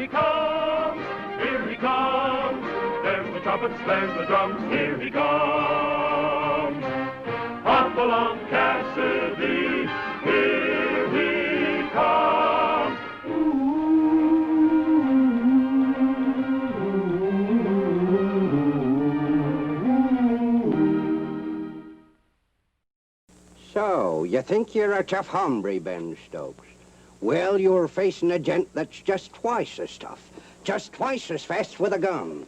he comes, here he comes. There's the trumpets, there's the drums, here he comes. Hop along, Cassidy, here he comes. So, you think you're a tough hombre, Ben Stokes? Well, you're facing a gent that's just twice as tough, just twice as fast with a gun.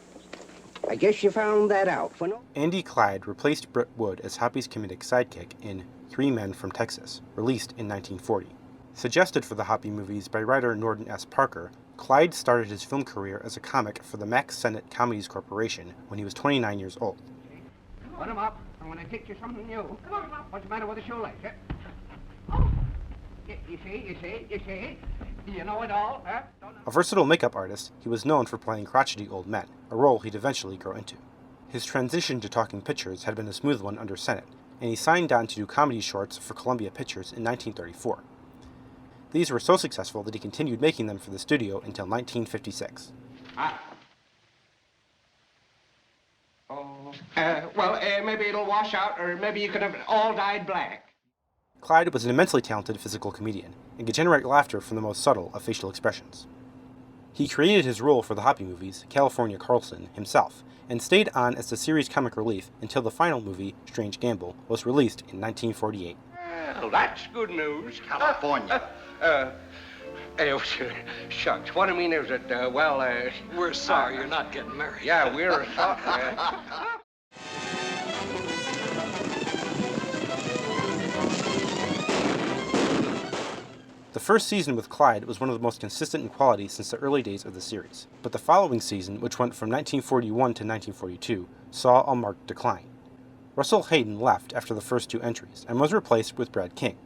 I guess you found that out, no? Andy Clyde replaced Britt Wood as Hoppy's comedic sidekick in Three Men from Texas, released in 1940. Suggested for the Hoppy movies by writer Norton S. Parker, Clyde started his film career as a comic for the Max Sennett Comedies Corporation when he was 29 years old. Put him up. I'm going to teach you something new. Come on, Pop. What's the matter with the shoelace? Oh. You see? Do you know it all, huh? A versatile makeup artist, he was known for playing crotchety old men, a role he'd eventually grow into. His transition to talking pictures had been a smooth one under Sennett, and he signed on to do comedy shorts for Columbia Pictures in 1934. These were so successful that he continued making them for the studio until 1956. Maybe it'll wash out, or maybe you could have all dyed black. Clyde was an immensely talented physical comedian, and could generate laughter from the most subtle of facial expressions. He created his role for the Hoppy movies, California Carlson, himself, and stayed on as the series' comic relief until the final movie, Strange Gamble, was released in 1948. Well, that's good news. California. Shucks. What I mean is that, We're sorry you're not getting married. Yeah, we're sorry. The first season with Clyde was one of the most consistent in quality since the early days of the series, but the following season, which went from 1941 to 1942, saw a marked decline. Russell Hayden left after the first two entries, and was replaced with Brad King.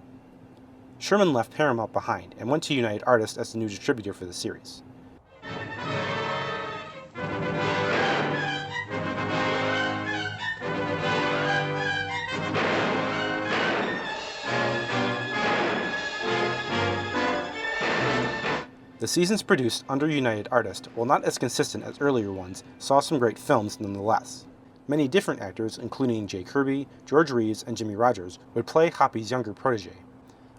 Sherman left Paramount behind, and went to United Artists as the new distributor for the series. The seasons produced under United Artists, while not as consistent as earlier ones, saw some great films nonetheless. Many different actors, including Jay Kirby, George Reeves, and Jimmy Rogers, would play Hoppy's younger protege.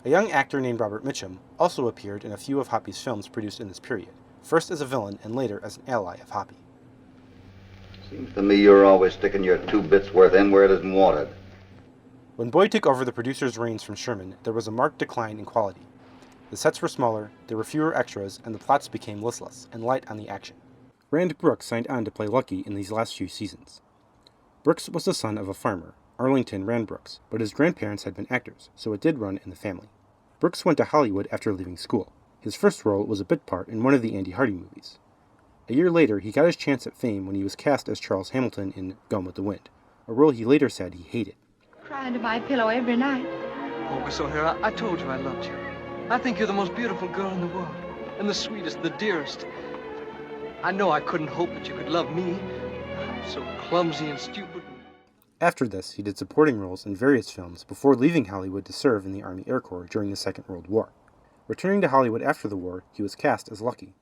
A young actor named Robert Mitchum also appeared in a few of Hoppy's films produced in this period, first as a villain and later as an ally of Hoppy. Seems to me you're always sticking your 2 bits worth in where it isn't wanted. When Boyd took over the producer's reins from Sherman, there was a marked decline in quality. The sets were smaller, there were fewer extras, and the plots became listless and light on the action. Rand Brooks signed on to play Lucky in these last few seasons. Brooks was the son of a farmer, Arlington Rand Brooks, but his grandparents had been actors, so it did run in the family. Brooks went to Hollywood after leaving school. His first role was a bit part in one of the Andy Hardy movies. A year later, he got his chance at fame when he was cast as Charles Hamilton in Gone with the Wind, a role he later said he hated. Cry under my pillow every night. Oh, Miss O'Hara, I told you I loved you. I think you're the most beautiful girl in the world, and the sweetest, the dearest. I know I couldn't hope that you could love me. I'm so clumsy and stupid. After this, he did supporting roles in various films before leaving Hollywood to serve in the Army Air Corps during the Second World War. Returning to Hollywood after the war, he was cast as Lucky.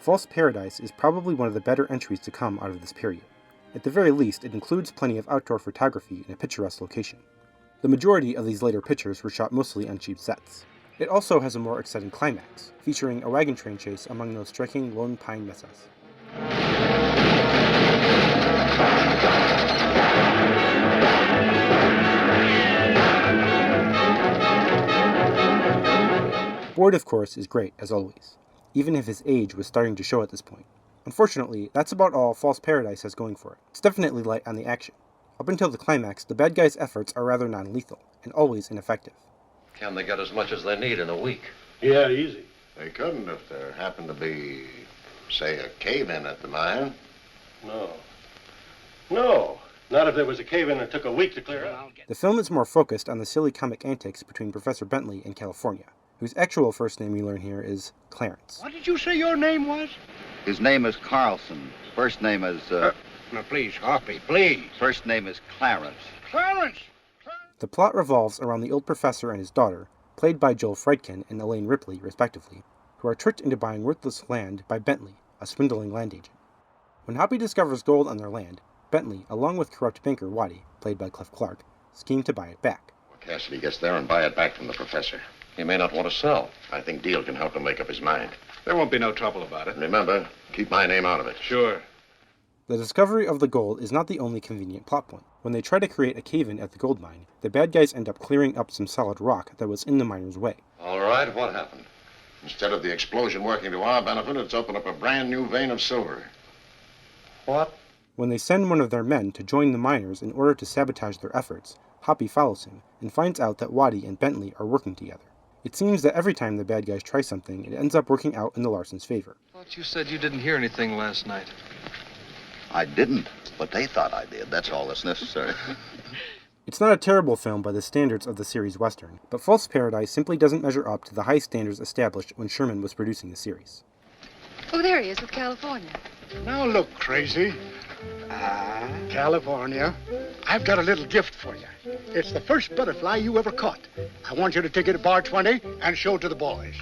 False Paradise is probably one of the better entries to come out of this period. At the very least, it includes plenty of outdoor photography in a picturesque location. The majority of these later pictures were shot mostly on cheap sets. It also has a more exciting climax, featuring a wagon train chase among those striking lone pine mesas. Boyd, of course, is great, as always, even if his age was starting to show at this point. Unfortunately, that's about all False Paradise has going for it. It's definitely light on the action. Up until the climax, the bad guys' efforts are rather non-lethal, and always ineffective. Can they get as much as they need in a week? Yeah, easy. They couldn't if there happened to be, say, a cave-in at the mine. No, not if there was a cave-in that took a week to clear out. The film is more focused on the silly comic antics between Professor Bentley and California, whose actual first name we learn here is Clarence. What did you say your name was? His name is Carlson. First name is, Now, please, Hoppy, please. First name is Clarence. Clarence! The plot revolves around the old professor and his daughter, played by Joel Friedkin and Elaine Ripley, respectively. who are tricked into buying worthless land by Bentley, a swindling land agent. When Hoppy discovers gold on their land, Bentley, along with corrupt banker Waddy, played by Cliff Clark, scheme to buy it back. Cassidy gets there and buy it back from the professor. He may not want to sell. I think Deal can help him make up his mind. There won't be no trouble about it. And remember, keep my name out of it. Sure. The discovery of the gold is not the only convenient plot point. When they try to create a cave-in at the gold mine, the bad guys end up clearing up some solid rock that was in the miners' way. All right, what happened? Instead of the explosion working to our benefit, it's opened up a brand new vein of silver. What? When they send one of their men to join the miners in order to sabotage their efforts, Hoppy follows him and finds out that Waddy and Bentley are working together. It seems that every time the bad guys try something, it ends up working out in the Larsons' favor. I thought you said you didn't hear anything last night. I didn't, but they thought I did. That's all that's necessary. It's not a terrible film by the standards of the series Western, but False Paradise simply doesn't measure up to the high standards established when Sherman was producing the series. Oh, there he is with California. Now look, Crazy. California, I've got a little gift for you. It's the first butterfly you ever caught. I want you to take it to Bar 20 and show it to the boys.